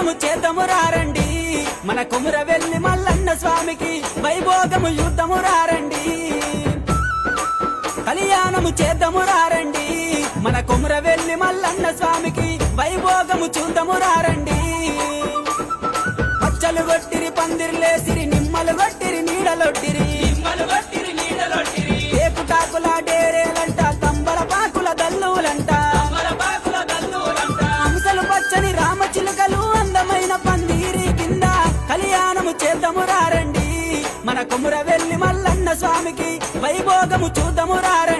కళ్యాణము చేద్దాము రారండి మన కొమురవెల్లి మల్లన్న స్వామికి వైభోగము యుద్ధము రారండి కళ్యాణము చేద్దాము రారండి మన కొమురవెల్లి మల్లన్న స్వామికి వైభోగము చూద్దాము రారండి పచ్చలు కొట్టిరి పందిర్లేసిరి నిమ్మలు కొట్టిరి నీడలొట్టిరి ఏకుటాకుల డేరేలంట తంబల పాకుల దల్లులంట హంసలు పచ్చని రామచిలుకలు అందమైన పందిరి కింద కళ్యాణము చేద్దాము రారండి మన కొమురవెల్లి మల్లన్న స్వామికి వైభోగము చూద్దాము రారండి